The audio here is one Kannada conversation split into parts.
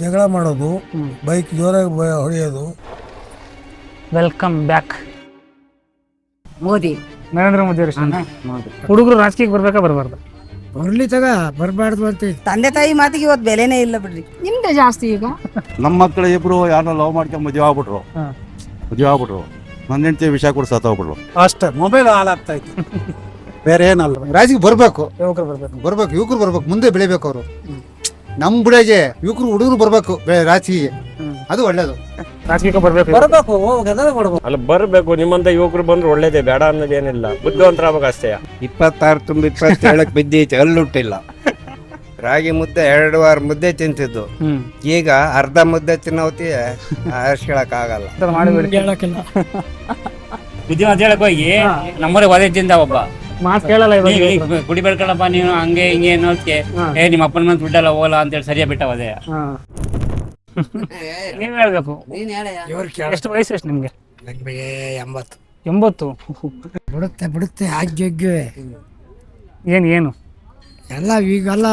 ಜಗಳ ಮಾಡೋದು, ಬೈಕ್ ಜೋರಾಗಿ ಹೊಡೆಯೋದು. Welcome back. ಮೋದಿ ನರೇಂದ್ರ ಮೋದಿ ಅವರು ಇಷ್ಟನಾ? ಹುಡುಗರು ರಾಜಕೀಯಕ್ಕೆ ಬರ್ಬೇಕಾ ಬರಬಾರ್ದು? ಬರ್ಲಿ ತಗ, ಬರಬಾರ್ದು ಅಂತ. ತಂದೆ ತಾಯಿ ಮಾತಿಗೆ ಇವತ್ತು ಬೆಲೆನೇ ಇಲ್ಲ ಬಿಡ್ರಿ. ನಿಮ್ದೆ ಜಾಸ್ತಿ ಈಗ. ನಮ್ಮ ಮಕ್ಕಳು ಇಬ್ರು ಯಾರನ್ನ ಲವ್ ಮಾಡ್ಕೊಂಡು ಮದುವೆ ಆಗ್ಬಿಟ್ರು. ನನ್ನ ಹೆಂಡತಿ ವಿಷಯ ಕೂಡ ಸತ್ತೋಗ್ಬಿಟ್ರು. ಅಷ್ಟೇ, ಮೊಬೈಲ್ ಹಾಳಾಗ್ತಾ ಇತ್ತು, ಬೇರೆ ಏನಲ್ಲ. ರಾಜಕೀಯ ಬರ್ಬೇಕು, ಯುವಕರು ಬರ್ಬೇಕು. ಯುವಕರು ಬರ್ಬೇಕು, ಮುಂದೆ ಬೆಳಿಬೇಕು ಅವರು. ನಮ್ ಬುಡಗೆ ಯುವಕರು ಹುಡುಗರು ಬರ್ಬೇಕು ರಾಜಕೀಯ, ಅದು ಒಳ್ಳೇದು. ರಾಜಕೀಯಕ್ಕೆ ಬರ್ಬೇಕು. ಅಲ್ಲ ಬರ್ಬೇಕು, ನಿಮ್ಮಂತ ಯುವಕರು ಬಂದ್ರೆ ಒಳ್ಳೇದೇ, ಬೇಡ ಅನ್ನೋದೇನಿಲ್ಲ, ಬುದ್ಧಿವಂತರಾಗಬೇಕು ಅಷ್ಟೇ. 26 ತುಂಬಿ 27 ಬಿದ್ದೈತೆ, ಅಲ್ಲುಟ್ಟಿಲ್ಲ. ರಾಗಿ ಮುದ್ದೆ 2 ವಾರ ಮುದ್ದೆ ತಿಂತಿದ್ದು, ಈಗ ಅರ್ಧ ಮುದ್ದೆ ತಿನ್ನೋತಿ ಆರಿಸ್ಕೊಳಕ್ ಆಗಲ್ಲ. ಬುದ್ಧಿವಂತ ಹೇಳಕ್ ಹೋಗಿ ನಮ್ಮೂರಿಗೆ ಒದೇದಿಂದ ಒಬ್ಬ ಮಾತು ಕೇಳಲ್ಲ ಇವಾಗ. ಗುಡಿ ಬೆಳ್ಕೊಳಪ್ಪ ನೀನು ಹಂಗೆ ಹಿಂಗೆ ಅನ್ನೋದಕ್ಕೆ ನಿಮ್ಮ ಅಪ್ಪನ ಮನೆ ದುಡ್ಡಲ್ಲ ಹೋಗಲ್ಲ ಅಂತೇಳಿ ಸರಿಯಾ ಬಿಟ್ಟ ಒದೆ. ನೀವ್ ಹೇಳ್ಬೇಕು. ಎಷ್ಟು ವಯಸ್ಸು ಎಷ್ಟು ನಿಮ್ಗೆ? 80. ಬಿಡುತ್ತೆ ಆಜ್ಞೆ ಏನು ಎಲ್ಲ ಈಗೆಲ್ಲ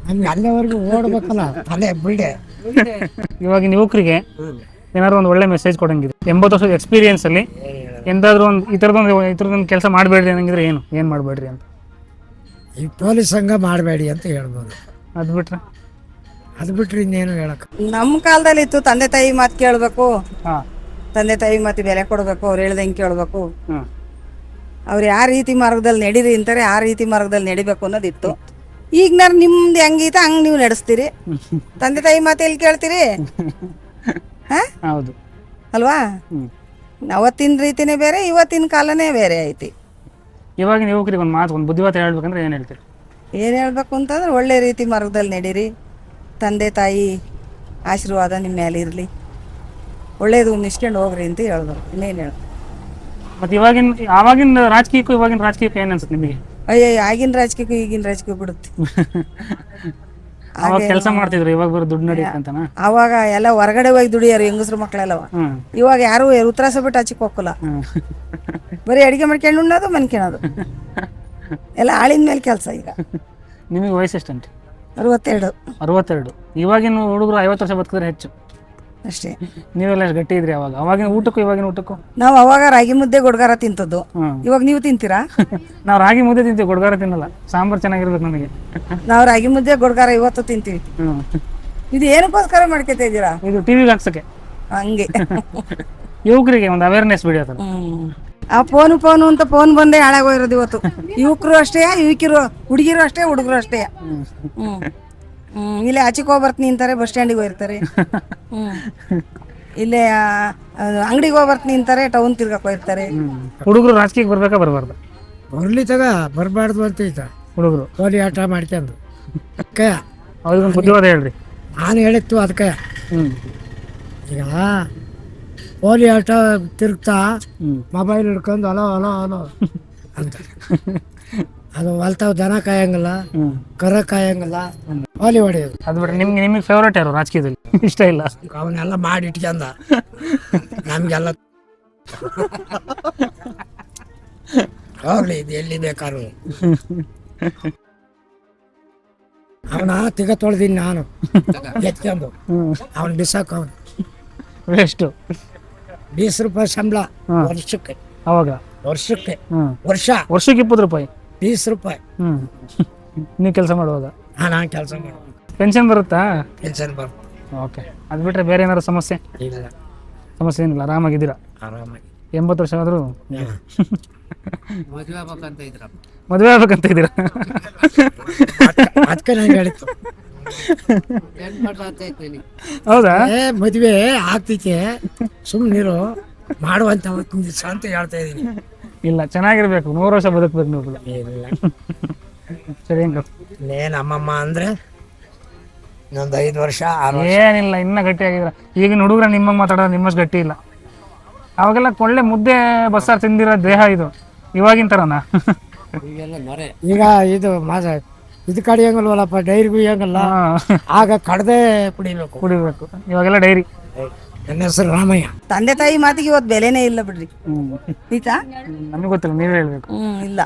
ನಮ್ಗೆ ಅಲ್ಲಿವರೆಗೂ ಓಡ್ಬೇಕಲ್ಲ ತಲೆ ಬಿಲ್ಡೆ. ಇವಾಗಿನ ಯುವಕರಿಗೆ ಏನಾದ್ರು ಒಂದು ಒಳ್ಳೆ ಮೆಸೇಜ್ ಕೊಡಂಗಿದೆ. 80 ವರ್ಷದ ಎಕ್ಸ್ಪೀರಿಯನ್ಸ್ ಅಲ್ಲಿ ಎಂದಾದ್ರೂ ಒಂದು ಈ ಥರದೊಂದು ಕೆಲಸ ಮಾಡಬೇಡ್ರಿ ಅನ್ನಂಗಿದ್ರೆ ಏನು ಮಾಡಬೇಡ್ರಿ ಅಂತ? ಈ ಪೊಲೀಸ್ ಸಂಘ ಮಾಡಬೇಡಿ ಅಂತ ಹೇಳ್ಬೋದು. ಅದು ಬಿಟ್ರೆ ಇನ್ನೇನು ಹೇಳಕ್. ನಮ್ಮ ಕಾಲದಲ್ಲಿ ಇತ್ತು ತಂದೆ ತಾಯಿ ಮಾತು ಕೇಳಬೇಕು, ಹಾ, ತಂದೆ ತಾಯಿ ಮಾತು ಬೆಲೆ ಕೊಡಬೇಕು, ಅವ್ರು ಹೇಳ್ದಂಗೆ ಕೇಳಬೇಕು. ಹ್ಮ್. ಅವ್ರು ಯಾವ ರೀತಿ ಮಾರ್ಗದಲ್ಲಿ ನಡೀರಿ ಅಂತಾರೆ ಆ ರೀತಿ ಮಾರ್ಗದಲ್ಲಿ ನಡಿಬೇಕು ಅನ್ನೋದಿತ್ತು. ಈಗ ನಿಮ್ದು ಹೆಂಗೈತೆ ಹಂಗೆ ನೀವು ನಡೆಸ್ತೀರಿ. ತಂದೆ ತಾಯಿ ಮಾತು ಎಲ್ಲಿ ಕೇಳ್ತೀರಿ? ಹೌದು ಅಲ್ವಾ? ಅವತ್ತಿನ ರೀತಿನೇ ಬೇರೆ, ಇವತ್ತಿನ ಕಾಲನೇ ಬೇರೆ ಐತಿ. ಇವಾಗಿನ ಯುವಕರಿಗೆ ಒಂದು ಬುದ್ಧಿವಾದ ಹೇಳ್ಬೇಕಂದ್ರೆ ಏನು ಹೇಳ್ತೀರಿ? ಏನು ಹೇಳ್ಬೇಕು ಅಂತಂದ್ರೆ ಒಳ್ಳೆ ರೀತಿ ಮಾರ್ಗದಲ್ಲಿ ನಡೀರಿ, ತಂದೆ ತಾಯಿ ಆಶೀರ್ವಾದ ನಿಮ್ಮ ಮೇಲೆ ಇರಲಿ, ಒಳ್ಳೇದು ನಿಷ್ಕೊಂಡು ಹೋಗ್ರಿ ಅಂತ ಹೇಳ್ಬೇಕು. ಇನ್ನೇನು ಹೇಳ. ಮತ್ತೆ ಆವಾಗಿನ ರಾಜಕೀಯಕ್ಕೂ ಇವಾಗಿನ ರಾಜಕೀಯಕ್ಕೂ ಏನು ಅನ್ಸುತ್ತೆ ನಿಮಗೆ? ಅಯ್ಯ, ಆಗಿನ ರಾಜಕೀಯಕ್ಕೂ ಈಗಿನ ರಾಜಕೀಯ ಬಿಡುತ್ತೆ. ಅವಾಗ ಕೆಲಸ ಮಾಡ್ತಿದ್ರು, ಇವಾಗ ಬರೋ ದುಡ್ಡು ನಡೆಯುತ್ತೆ ಅಂತನಾ? ಅವಾಗ ಎಲ್ಲ ಹೊರಗಡೆ ಹೋಗಿ ದುಡಿಯೋರು ಹೆಂಗಸ್ರು ಮಕ್ಕಳೆಲ್ಲವ. ಇವಾಗ ಯಾರು ಉತ್ತರಾಸ ಬಿಟ್ಟು ಹಚ್ಚಿಕ್ ಹೋಗಲ್ಲ, ಬರೀ ಅಡಿಗೆ ಮಾಡ್ಕೊಂಡು ಉಣ್ಣೋದು ಮನ್ಕೊಳೋದು, ಎಲ್ಲ ಆಳಿನ ಮೇಲೆ ಕೆಲಸ. ಈಗ ನಿಮಗೆ ವಯಸ್ಸು ಎಷ್ಟಂತೆ? 62. ಇವಾಗಿನ ಹುಡುಗರು 50 ವರ್ಷ ಬದುಕಿದ್ರೆ ಹೆಚ್ಚು ಅಷ್ಟೇ. ನೀವೆಲ್ಲ ಎಷ್ಟು ಗಟ್ಟಿ ಇದ್ರಿ ಅವಾಗ? ಅವಾಗಿನ ಊಟಕ್ಕೂ ಇವಾಗಿನ ಊಟಕ್ಕೂ? ನಾವು ಅವಾಗ ರಾಗಿ ಮುದ್ದೆ ಗೊಡ್ಗಾರ ತಿಂತದ್ದು, ಇವಾಗ ನೀವು ತಿಂತೀರಾ? ನಾವು ರಾಗಿ ಮುದ್ದೆ ತಿಂತೀವಿ, ಗೊಡ್ಗಾರ ತಿನ್ನಲ್ಲ. ಸಾಂಬಾರ್ ಚೆನ್ನಾಗಿರ್ಬೇಕು ನಮಗೆ. ನಾವು ರಾಗಿ ಮುದ್ದೆ ಗೊಡ್ಗಾರ ಇವತ್ತು ತಿಂತೀವಿ. ಇದು ಏನಕ್ಕೋಸ್ಕರ ಮಾಡ್ಕೊತಾ ಇದ್ದೀರಾ? ಇದು ಟಿವಿಗೆ ಹಾಕ್ಸಕ್ಕೆ. ಹಂಗೆ ಯುವಕರಿಗೆ ಒಂದು ಅವೇರ್ನೆಸ್ ವಿಡಿಯೋ. ಆ ಫೋನು ಅಂತ ಫೋನ್ ಬಂದೇ ಹಾಳಾಗೋಗಿರೋದು ಇವತ್ತು. ಯುವಕರು ಅಷ್ಟೇ, ಹುಡುಗಿರು ಅಷ್ಟೇ, ಹುಡುಗರು ಅಷ್ಟೇ. ಇಲ್ಲೇ ಆಚೆಗೆ ಹೋಗ್ಬರ್ತೀನಿ ಅಂತಾರೆ, ಬಸ್ ಸ್ಟ್ಯಾಂಡಿಗೆ ಹೋಗಿರ್ತಾರೆ. ಇಲ್ಲೇ ಅಂಗಡಿಗೆ ಹೋಗ್ಬರ್ತೀನಿ ಅಂತಾರೆ, ಟೌನ್ ತಿರ್ಗಕ್ಕೆ ಹೋಗಿರ್ತಾರೆ. ಹುಡುಗರು ರಾಜಕೀಯಕ್ಕೆ ಬರ್ಬೇಕಾ ಬರಬಾರ್ದು? ಬರ್ಲಿ ತಗ, ಬರಬಾರ್ದು ಅಂತ ಐತ. ಹುಡುಗರು ಕೋಲಿ ಆಟ ಮಾಡ್ಕೊಂಡು ಅವ್ರಿಗೊಂದು ಬುದ್ಧಿವಾದ ಹೇಳ್ರಿ. ನಾನು ಹೇಳಿತ್ತು ಅದಕ್ಕೆ. ಈಗ ಕೋಲಿ ಆಟ ತಿರುಗ್ತಾ ಮೊಬೈಲ್ ಹಿಡ್ಕೊಂಡು ಅಲೋ ಅಲೋ ಅಲೋ ಅಂತ, ಅದು ಹೊಲ್ತಾವ್ ದನ ಕಾಯಂಗಿಲ್ಲ, ಕರ ಕಾಯಂಗಿಲ್ಲ, ಕೋಲಿ ಹೊಡೆಯೋದು. ಅದು ಬಿಟ್ರೆ ನಿಮಗೆ ಫೇವ್ರೇಟ್ ಯಾರು ರಾಜಕೀಯದಲ್ಲಿ ಇಷ್ಟ ಇಲ್ಲ? ಅವನ್ನೆಲ್ಲ ಮಾಡಿ ಇಟ್ಕೊಂಡ ನಮ್ಗೆಲ್ಲ ಹೋಗ್ಲಿ, ಇದು ಎಲ್ಲಿ ಬೇಕಾದ್ರು. ಅವನ ತಿಗ ತೊಳೆದೀನಿ ನಾನು ಎತ್ಕೊಂಡು, ಅವನ್ ಬಿಸಾಕ. ಅವನು ಎಷ್ಟು? 20 ರೂಪಾಯಿ ಸಂಬಳ ವರ್ಷಕ್ಕೆ. ಅವಾಗ ವರ್ಷಕ್ಕೆ 20 ರೂಪಾಯಿ, 20 ರೂಪಾಯಿ. ನೀವು ಕೆಲಸ ಮಾಡುವಾಗ? ನಾನು ಕೆಲಸ ಮಾಡುವಾಗ. ಪೆನ್ಷನ್ ಬರುತ್ತಾ? ಪೆನ್ಷನ್ ಬರುತ್ತೆ. ಓಕೆ. ಅದು ಬಿಟ್ರೆ ಬೇರೆ ಏನಾದ್ರು ಸಮಸ್ಯೆ? ಇಲ್ಲ, ಸಮಸ್ಯೆ ಏನಿಲ್ಲ, ಆರಾಮಾಗಿದ್ದೀರಾ? ಆರಾಮಾಗಿ. 80 ವರ್ಷ ಆದರೂ ಮದುವೆ ಆಗ್ಬೇಕಂತ ಇದ್ದೀರಾ? ಅದಕ್ಕೆ ನಂಗೆ ಹೇಳಿತ್ತು. ಹೌದಾ? ಮದುವೆ ಆಗ್ತೈತೆ, ಸುಮ್ಮನಿರು, ಮಾಡುವಂತ ಅಂತ ಹೇಳ್ತಾ ಇದೀನಿ. ಇಲ್ಲ, ಚೆನ್ನಾಗಿರ್ಬೇಕು, 100 ವರ್ಷ ಬದುಕ್ಬೇಕು ನೀವು. ಸರಿ ಅಂಕಲ್. ನಮ್ಮಮ್ಮ ಅಂದ್ರೆ ಇನ್ನೊಂದು 5 ವರ್ಷ ಏನಿಲ್ಲ, ಇನ್ನ ಗಟ್ಟಿಯಾಗಿದ್ರ. ಈಗಿನ ಹುಡುಗರ ನಿಮ್ಮಂಗೆ ಮಾತಾಡೋದು ನಿಮ್ಮಷ್ಟು ಗಟ್ಟಿ ಇಲ್ಲ. ಅವಾಗೆಲ್ಲ ಒಳ್ಳೆ ಮುದ್ದೆ ಬಸ್ಸಾರು ತಿಂದಿರೋ ದೇಹ ಇದು, ಇವಾಗಿನ ಥರನಾ? ಈಗ ಇದು ಇದು ಕಡಿಯಂಗಲ್ವಲ್ಲಪ್ಪ, ಡೈರಿ ಕುಯ್ಯಂಗಲ್ಲ, ಆಗ ಕಡ್ದೆ ಕುಡಿಬೇಕು. ಇವಾಗೆಲ್ಲ ಡೈರಿ. ನನ್ನ ಹೆಸರು ರಾಮಯ್ಯ. ತಂದೆ ತಾಯಿ ಮಾತಿಗೆ ಇವತ್ತು ಬೆಲೆನೇ ಇಲ್ಲ ಬಿಡ್ರಿ. ಈತಾ ನಮಗೆ ಗೊತ್ತಿಲ್ಲ, ನೀವೇ ಹೇಳ್ಬೇಕು. ಇಲ್ಲ,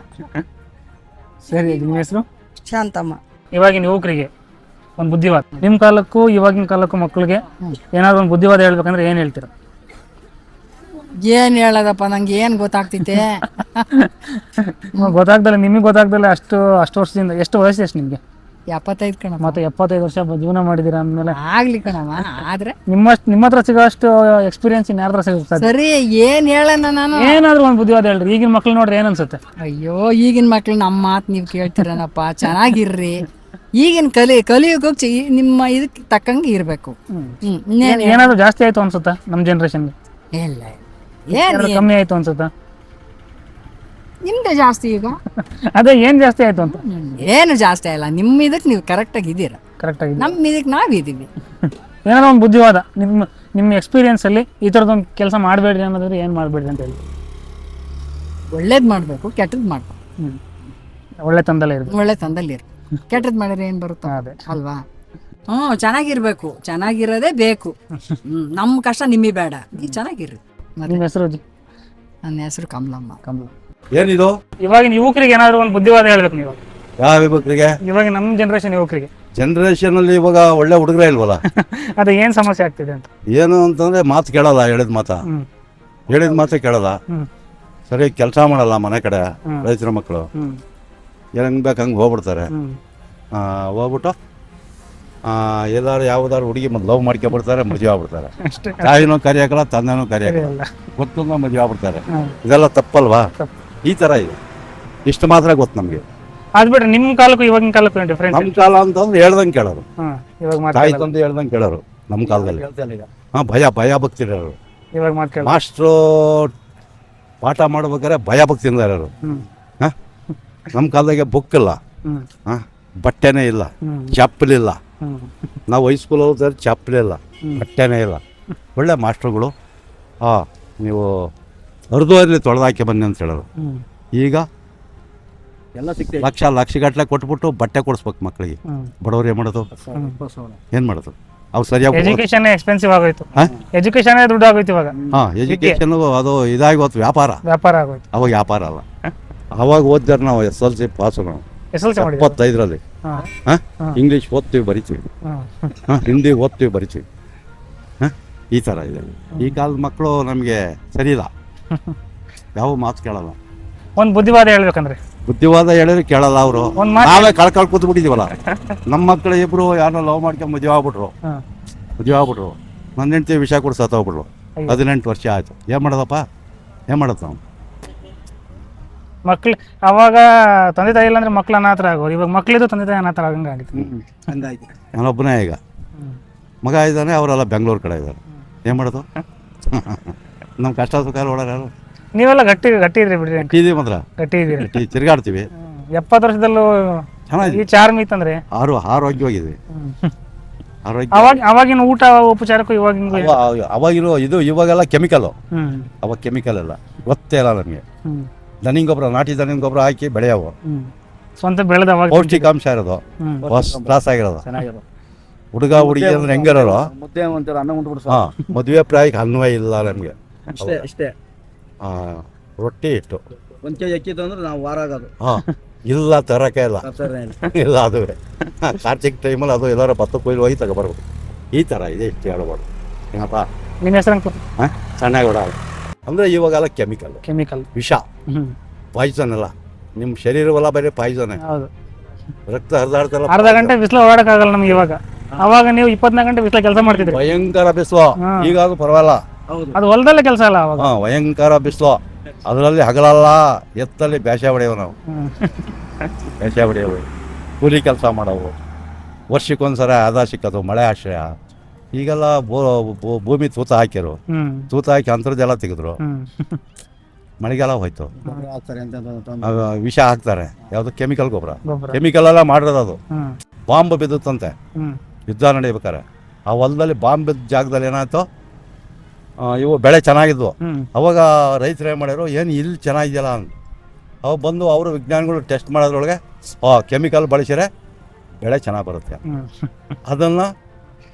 ಸರಿ, ನಿಮ್ಮ ಹೆಸರು? ಶಾಂತಮ್ಮ. ಇವಾಗಿನ ಯುವಕರಿಗೆ ಒಂದು ಬುದ್ಧಿವಾದ, ನಿಮ್ಮ ಕಾಲಕ್ಕೂ ಇವಾಗಿನ ಕಾಲಕ್ಕೂ ಮಕ್ಕಳಿಗೆ ಏನಾದ್ರು ಒಂದು ಬುದ್ಧಿವಾದ ಹೇಳ್ಬೇಕಂದ್ರೆ ಏನು ಹೇಳ್ತೀರಾ? ಏನ್ ಹೇಳದಪ್ಪ, ನಂಗೆ ಏನ್ ಗೊತ್ತಾಗ್ತೈತೆ? ಗೊತ್ತಾಗ್ದಲ್ಲ, ನಿಮಗೆ ಗೊತ್ತಾಗ್ದಲ್ಲ. ಅಷ್ಟು ವರ್ಷದಿಂದ ಎಷ್ಟು ವಯಸ್ಸು, ಎಷ್ಟು ನಿಮಗೆ? 75 ಕಣಮ್ಮ. ಮತ್ತೆ 75 ವರ್ಷ ಜೀವನ ಮಾಡಿದ್ದೀರಾ ಅಂದಮೇಲೆ ಆಗ್ಲಿ ಕಣಮ್ಮ. ಆದ್ರೆ ನಿಮ್ಮ ಹತ್ರ ಸಿಗೋ ಅಷ್ಟು ಎಕ್ಸ್ಪೀರಿಯನ್ಸ್ ಇನ್ಯಾರ ಹತ್ರ ಸಿಗುತ್ತೆ? ಸರಿ, ಏನ್ ಹೇಳಣ ನಾನು? ಏನಾದ್ರು ಒಂದು ಬುದ್ಧಿವಾದ ಹೇಳ್ರಿ. ಈಗಿನ ಮಕ್ಳು ನೋಡ್ರಿ ಏನ್ ಅನ್ಸುತ್ತೆ? ಅಯ್ಯೋ, ಈಗಿನ ಮಕ್ಳು ನಮ್ಮ ಮಾತು ನೀವು ಕೇಳ್ತೀರನಪ್ಪ, ಚೆನ್ನಾಗಿರ್ರಿ. ಈಗಿನ ಕಲಿಯುಗಕ್ಕೆ ನಿಮ್ಮ ಇದಕ್ಕೆ ತಕ್ಕಂಗೆ ಇರ್ಬೇಕು. ಏನಾದ್ರು ಜಾಸ್ತಿ ಆಯ್ತು ಅನ್ಸುತ್ತಾ ನಮ್ಮ ಜನರೇಷನ್ಗೆ? ಇಲ್ಲ, ಏನ್ ಕಮ್ಮಿ ಆಯ್ತು ಅನ್ಸುತ್ತಾ? ನಿಮ್ದೆ ಜಾಸ್ತಿ ಈಗ. ಅದೇ ಏನ್ ಜಾಸ್ತಿ ಆಯ್ತು ಅಂತ? ಏನು ಜಾಸ್ತಿ ಇಲ್ಲ, ನಿಮ್ಮ ಇದಕ್ಕೆ ನೀವು ಕರೆಕ್ಟಾಗಿ ಇದ್ದೀರಾ. ಕರೆಕ್ಟಾಗಿ ನಮ್ಮ ಇದಕ್ಕೆ ನಾವಿದ್ದೀವಿ. ಏನಾದ್ರು ಒಂದು ಬುದ್ಧಿವಾದ ನಿಮ್ಮ ಎಕ್ಸ್ಪೀರಿಯನ್ಸ್ ಅಲ್ಲಿ ಈ ಥರದೊಂದು ಕೆಲಸ ಮಾಡಬೇಡ್ರಿ ಅನ್ನೋದ್ರೆ ಏನು ಮಾಡಬೇಡ್ರಿ ಅಂತ ಹೇಳಿ? ಒಳ್ಳೇದು ಮಾಡಬೇಕು, ಕೆಟ್ಟದ್ದು ಮಾಡಬೇಕು. ಒಳ್ಳೆ ತಂದಲ್ಲೇ ಇರ್ಬೇಕು. ಒಳ್ಳೆ ತಂದಲ್ಲಿ ಇರ್ಬೇಕು. ಕೆಟ್ಟದ್ದು ಮಾಡಿದ್ರೆ ಏನು ಬರುತ್ತೋ ಅದೇ ಅಲ್ವಾ? ಚೆನ್ನಾಗಿರ್ಬೇಕು, ಚೆನ್ನಾಗಿರೋದೇ ಬೇಕು. ನಮ್ಮ ಕಷ್ಟ ನಿಮಗೆ ಬೇಡ, ನೀವು ಚೆನ್ನಾಗಿರ್ರಿ. ನಿಮ್ಮ ಹೆಸರು? ನನ್ನ ಹೆಸರು ಕಮಲಮ್ಮ. ಕಮಲ. ಏನಿದು? ಇವಾಗಿನ ಯುವಕರಿಗೆ ಏನಾದ್ರು ಒಂದು ಬುದ್ಧಿವಾದ ಹೇಳ್ಬೇಕು ನೀವು? ಯಾವ ಯುವಕರಿಗೆ? ಇವಾಗ ನಮ್ಮ ಜನರೇಷನ್ ಯುವಕರಿಗೆ. ಜನರೇಷನ್ ಅಲ್ಲಿ ಇವಾಗ ಒಳ್ಳೆ ಹುಡುಗರೇ ಇಲ್ವಲ್ಲ. ಅದೇ ಏನ್ ಸಮಸ್ಯೆ ಆಗ್ತಿದೆ ಅಂತ? ಏನು ಅಂತಂದ್ರೆ ಮಾತು ಕೇಳಲ್ಲ, ಹೇಳಿದ ಮಾತೇ ಕೇಳಲ್ಲ. ಸರಿ ಕೆಲಸ ಮಾಡಲ್ಲ ಮನೆ ಕಡೆ. ರೈತರ ಮಕ್ಕಳು ಹೆಂಗ್ ಬೇಕು ಹಂಗೆ ಹೋಗ್ಬಿಡ್ತಾರೆ. ಹೋಗ್ಬಿಟ್ಟು ಎಲ್ಲಾರು ಯಾವ್ದಾರು ಹುಡುಗಿ ಲವ್ ಮಾಡ್ಕೊಬಿಡ್ತಾರೆ, ಮದುವೆ ಆಗ್ಬಿಡ್ತಾರೆ. ತಾಯಿನೂ ಕರಿಯಾಕಲ್ಲ, ತಂದೆನೂ ಕರಿಯಾಕಲ್ಲ, ಗೊತ್ತಂಗ ಮದುವೆ ಆಗ್ಬಿಡ್ತಾರೆ. ಇದೆಲ್ಲ ತಪ್ಪಲ್ವಾ? ಈ ತರ ಇದೆ. ಇಷ್ಟು ಮಾತ್ರ ಗೊತ್ತು ನಮ್ಗೆ. ಅದ್ಬಿಟ್ರೆ ನಿಮ್ಮ ಕಾಲಕ್ಕೂ ಇವಾಗಿನ ಕಾಲಕ್ಕೂ ಏನು ಡಿಫ್ರೆನ್ಸ್? ನಮ್ಮ ಕಾಲ ಅಂತಂದ್ರೆ ಹೇಳ್ದಂಗೆ ಕೇಳೋರು, ಇವಾಗ ತಾಯಿ ತಂದೆ ಹೇಳ್ದಂಗೆ ಕೇಳೋರು. ನಮ್ಮ ಕಾಲದಲ್ಲಿ ಭಯ ಭಕ್ತಿರೋರು. ಇವಾಗ ಮಾತು ಮಾಸ್ಟ್ರು ಪಾಠ ಮಾಡ್ಬೇಕಾದ್ರೆ ಭಯ ಭಕ್ತಿಯಿಂದ ಇರೋರು. ನಮ್ಮ ಕಾಲದಾಗೆ ಬುಕ್ ಇಲ್ಲ, ಬಟ್ಟೆನೇ ಇಲ್ಲ, ಚಪ್ಪಲಿಲ್ಲ. ನಾವು ಹೈಸ್ಕೂಲ್ ಹೋದ್ರೆ ಚಪ್ಪಲಿಲ್ಲ, ಬಟ್ಟೆನೇ ಇಲ್ಲ. ಒಳ್ಳೆ ಮಾಸ್ಟ್ರುಗಳು ನೀವು ಹರಿದುವಲ್ಲಿ ತೊಳೆದಾಕಿ ಬನ್ನಿ ಅಂತ ಹೇಳೋರು. ಈಗ ಲಕ್ಷಗಟ್ಟಲೆ ಕೊಟ್ಬಿಟ್ಟು ಬಟ್ಟೆ ಕೊಡಿಸ್ಬೇಕು ಮಕ್ಕಳಿಗೆ. ಬಡವ್ರು ಏನು ಮಾಡೋದು? ಏನು ಮಾಡೋದು? ಅವು ಸರಿಯಾಗಿ ಎಜುಕೇಶನ್ ಎಕ್ಸ್ಪೆನ್ಸಿವ್ ಆಗೋಯ್ತು. ಎಜುಕೇಶನ್ ದುಡ್ಡು ಆಗೋಯ್ತು ಇವಾಗ. ಎಜುಕೇಶನ್ ಅದು ಇದಾಗಿ ಹೋಯ್ತು, ವ್ಯಾಪಾರ ಆಗೋಯ್ತು. ಅವಾಗ ವ್ಯಾಪಾರ ಅಲ್ಲ. ಅವಾಗ ಓದಿದ್ರೆ ನಾವು SLC ಪಾಸು. ನಾವು 75ರಲ್ಲಿ ಇಂಗ್ಲೀಷ್ ಓದ್ತೀವಿ ಬರಿತೀವಿ, ಹಿಂದಿ ಓದ್ತೀವಿ ಬರಿತೀವಿ. ಈ ಥರ ಇದೆ. ಈ ಕಾಲದ ಮಕ್ಕಳು ನಮಗೆ ಸರಿ ಇಲ್ಲ, ಯಾವ ಮಾತು ಕೇಳಲ್ಲ. ಒಂದು ಬುದ್ಧಿವಾದ ಹೇಳ್ಬೇಕಂದ್ರೆ? ಬುದ್ಧಿವಾದ ಹೇಳಿದ್ರೆ ಕೇಳಲ್ಲ ಅವರು. ನಾವೇ ಕಳ್ಕೊಂಡು ಕೂತ್ ಬಿಟ್ಟಿದೀವಲ್ಲ. ನಮ್ಮ ಮಕ್ಕಳು ಇಬ್ರು ಯಾರನ್ನ ಲವ್ ಮಾಡ್ಕೊಂಡು ಮದುವೆ ಆಗ್ಬಿಟ್ರು. ನನ್ನ ಹೆಂಡತಿ ವಿಷ ಕೊಟ್ಟು ಸತ್ತೋಗ್ಬಿಟ್ರು. 18 ವರ್ಷ ಆಯ್ತು. ಏನು ಮಾಡೋದಪ್ಪ? ಏನು ಮಾಡೋದು ನಾವು? ಮಕ್ಳು ಅವಾಗ ತಂದೆ ತಾಯಿ ಇಲ್ಲ ಅಂದ್ರೆ ಮಕ್ಳು ಅನಾಥರ ಆಗೋರು. ಇವಾಗ ಮಕ್ಳಿದ್ದು ತಂದೆ ತಾಯಿ ಅನಾಥರ ಆಗಂಗಾಗಿತ್ತು. ನಾನೊಬ್ಬನೇ ಈಗ ಮಗ ಇದ್ದಾನೆ, ಅವರೆಲ್ಲ ಬೆಂಗಳೂರು ಕಡೆ ಇದ್ದಾರೆ. ಏನು ಮಾಡೋದು? ನಮ್ಮ ಕಷ್ಟ ಸುಖ ನೋಡೋರು ಯಾರು? ನೀವೆಲ್ಲ ಗಟ್ಟಿ ಇದ್ರಿ ಬಿಡ್ರಿ. ಇದೀವಿ ಮಾತ್ರ ಗಟ್ಟಿ ಇದೀರಿ, ತಿರ್ಗಾಡ್ತೀವಿ. 70 ವರ್ಷದಲ್ಲೂ ಚೆನ್ನಾಗಿ ಈ ಚಾರ್ಮ್ ಇತ್ತಂದ್ರೆ ಆರೋಗ್ಯವಾಗಿದ್ವಿ. ಅವಾಗಿನ ಊಟ ಉಪಚಾರಕ್ಕೂ ಇವಾಗಿನ ಅವಾಗಿರೋ ಇದು ಇವಾಗೆಲ್ಲ ಕೆಮಿಕಲ್. ಅವಾಗ ಕೆಮಿಕಲ್ ಎಲ್ಲ ಗೊತ್ತೇ ಇಲ್ಲ ನಮಗೆ. ದನಿಂಗ್ ಗೊಬ್ಬರ, ನಾಟಿ ದನಿಂಗ್ ಗೊಬ್ಬರ ಹಾಕಿ ಬೆಳೆಯವು. ಸ್ವಂತ ಬೆಳೆದ ಪೌಷ್ಟಿಕಾಂಶ ಇರೋದು, ಫಸ್ಟ್ ಕ್ಲಾಸ್ ಆಗಿರೋದು. ಹುಡುಗ ಹುಡುಗಿ ಅಂದ್ರೆ ಹೆಂಗಿರೋರು? ಮದುವೆ ಪ್ರಾಯಕ್ಕೆ ಅನ್ನವೇ ಇಲ್ಲ ನಮಗೆ. ರೊಟ್ಟಿ ಇಟ್ಟು ನಾವು ವಾರ ಆಗೋದು ಇಲ್ಲ, ತರಕ್ಕೆ ಇಲ್ಲ. ಇಲ್ಲ, ಅದುವೇ ಕಾರ್ತಿಕ್ ಟೈಮಲ್ಲಿ ಅದು ಎಲ್ಲಾರು ಭತ್ತ ಕೊಯ್ಲು ಹೋಗಿ ತಗೊಬರ್ಬೇಕು. ಈ ಥರ ಇದೆ. ಇಷ್ಟು ಹೇಳ್ಬಾರ್ದು ಏನಪ್ಪ. ನಿಮ್ಮ ಹೆಸರು? ಸಣ್ಣಗೌಡ. ಅಂದರೆ ಇವಾಗೆಲ್ಲ ಕೆಮಿಕಲ್, ವಿಷ, ಪಾಯ್ಸನ್ ಎಲ್ಲ. ನಿಮ್ಮ ಶರೀರವೆಲ್ಲ ಬರೀ ಪಾಯ್ಸನ್. ರಕ್ತ ಹರಿದಾಡ್ತಾರಲ್ಲ. ಅರ್ಧ ಗಂಟೆ ಬಿಸಿಲು ಓಡಕ್ಕಾಗಲ್ಲ ನಮ್ಗೆ ಇವಾಗ. ಅವಾಗ ನೀವು 24 ಗಂಟೆ ಬಿಸಿಲು ಕೆಲಸ ಮಾಡ್ತಿದ್ರಿ. ಭಯಂಕರ ಬಿಸಿಲು. ಈಗಾಗ ಪರವಾಗಿಲ್ಲ, ಅದು ಹೊಲದಲ್ಲೇ ಕೆಲಸ ಅಲ್ಲ ಅವಾಗ. ಭಯಂಕರ ಬಿಸಿಲು. ಅದರಲ್ಲಿ ಹಗಲಲ್ಲ, ಎತ್ತಲ್ಲಿ ಬೇಷ ಹೊಡೆಯವು ನಾವು. ಬೇಷ ಹೊಡೆಯವು, ಕೂಲಿ ಕೆಲಸ ಮಾಡೋವು. ವರ್ಷಕ್ಕೊಂದ್ಸರ ಆದ ಸಿಕ್ಕೋದು, ಮಳೆ ಆಶ್ರಯ. ಈಗೆಲ್ಲ ಭೂಮಿ ತೂತ ಹಾಕಿರು, ತೂತ ಹಾಕಿ ಅಂತರ್ಜಲ ತೆಗೆದ್ರು, ಮಳೆಗೆಲ್ಲ ಹೋಯ್ತು. ವಿಷ ಹಾಕ್ತಾರೆ, ಯಾವುದು ಕೆಮಿಕಲ್ ಗೊಬ್ಬರ. ಕೆಮಿಕಲ್ ಎಲ್ಲ ಮಾಡಿರೋದು. ಅದು ಬಾಂಬ್ ಬಿದ್ದುತ್ತಂತೆ ಯುದ್ಧ ನಡೆಯಬೇಕಾರೆ. ಆ ಹೊಲದಲ್ಲಿ ಬಾಂಬ್ ಬಿದ್ದ ಜಾಗದಲ್ಲಿ ಏನಾಯ್ತು, ಇವು ಬೆಳೆ ಚೆನ್ನಾಗಿದ್ವು. ಅವಾಗ ರೈತರು ಏನು ಮಾಡ್ಯಾರು, ಏನು ಇಲ್ಲಿ ಚೆನ್ನಾಗಿದೆಯಲ್ಲ ಅಂತ ಅವು ಬಂದು ಅವರು ವಿಜ್ಞಾನಿಗಳು ಟೆಸ್ಟ್ ಮಾಡೋದ್ರೊಳಗೆ ಕೆಮಿಕಲ್ ಬಳಸಿದ್ರೆ ಬೆಳೆ ಚೆನ್ನಾಗಿ ಬರುತ್ತೆ. ಅದನ್ನು